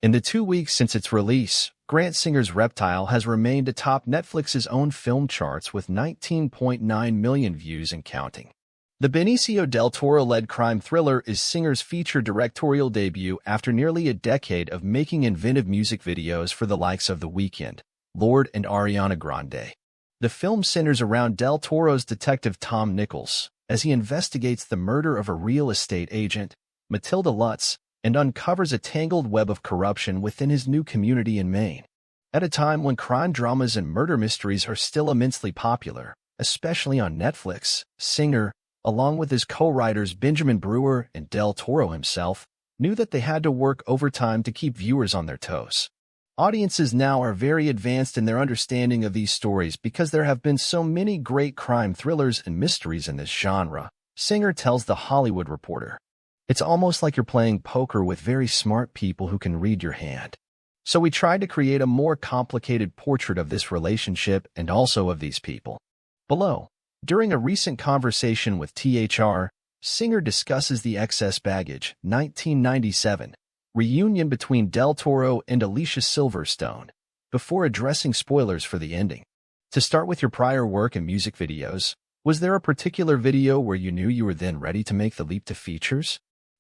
In the 2 weeks since its release, Grant Singer's Reptile has remained atop Netflix's own film charts with 19.9 million views and counting. The Benicio Del Toro-led crime thriller is Singer's feature directorial debut after nearly a decade of making inventive music videos for the likes of The Weeknd, Lorde and Ariana Grande. The film centers around Del Toro's detective Tom Nichols as he investigates the murder of a real estate agent, Matilda Lutz, and uncovers a tangled web of corruption within his new community in Maine. At a time when crime dramas and murder mysteries are still immensely popular, especially on Netflix, Singer, along with his co-writers Benjamin Brewer and Del Toro himself, knew that they had to work overtime to keep viewers on their toes. Audiences now are very advanced in their understanding of these stories because there have been so many great crime thrillers and mysteries in this genre, Singer tells The Hollywood Reporter. It's almost like you're playing poker with very smart people who can read your hand. So we tried to create a more complicated portrait of this relationship and also of these people. Below, during a recent conversation with THR, Singer discusses the Excess Baggage, 1997, reunion between Del Toro and Alicia Silverstone, before addressing spoilers for the ending. To start with your prior work in music videos, was there a particular video where you knew you were then ready to make the leap to features?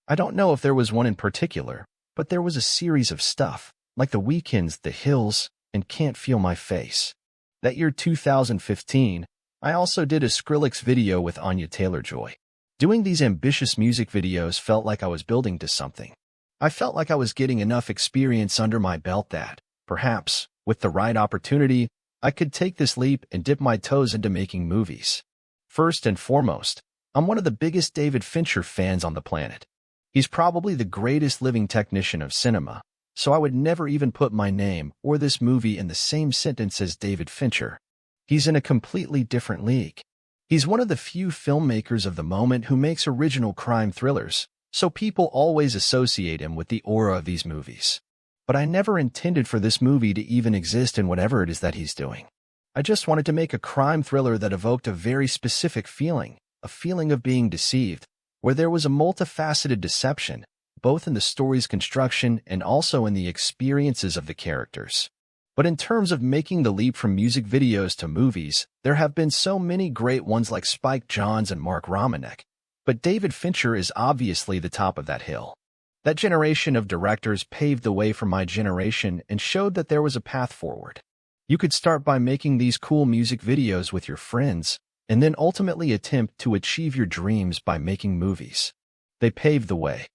I don't know if there was one in particular, but there was a series of stuff, like The Weeknd's The Hills and Can't Feel My Face. That year 2015, I also did a Skrillex video with Anya Taylor-Joy. Doing these ambitious music videos felt like I was building to something. I felt like I was getting enough experience under my belt that, perhaps, with the right opportunity, I could take this leap and dip my toes into making movies. First and foremost, I'm one of the biggest David Fincher fans on the planet. He's probably the greatest living technician of cinema, so I would never even put my name or this movie in the same sentence as David Fincher. He's in a completely different league. He's one of the few filmmakers of the moment who makes original crime thrillers, so people always associate him with the aura of these movies. But I never intended for this movie to even exist in whatever it is that he's doing. I just wanted to make a crime thriller that evoked a very specific feeling, a feeling of being deceived, where there was a multifaceted deception, both in the story's construction and also in the experiences of the characters. But in terms of making the leap from music videos to movies, there have been so many great ones like Spike Jonze and Mark Romanek. But David Fincher is obviously the top of that hill. That generation of directors paved the way for my generation and showed that there was a path forward. You could start by making these cool music videos with your friends, and then ultimately attempt to achieve your dreams by making movies. They paved the way.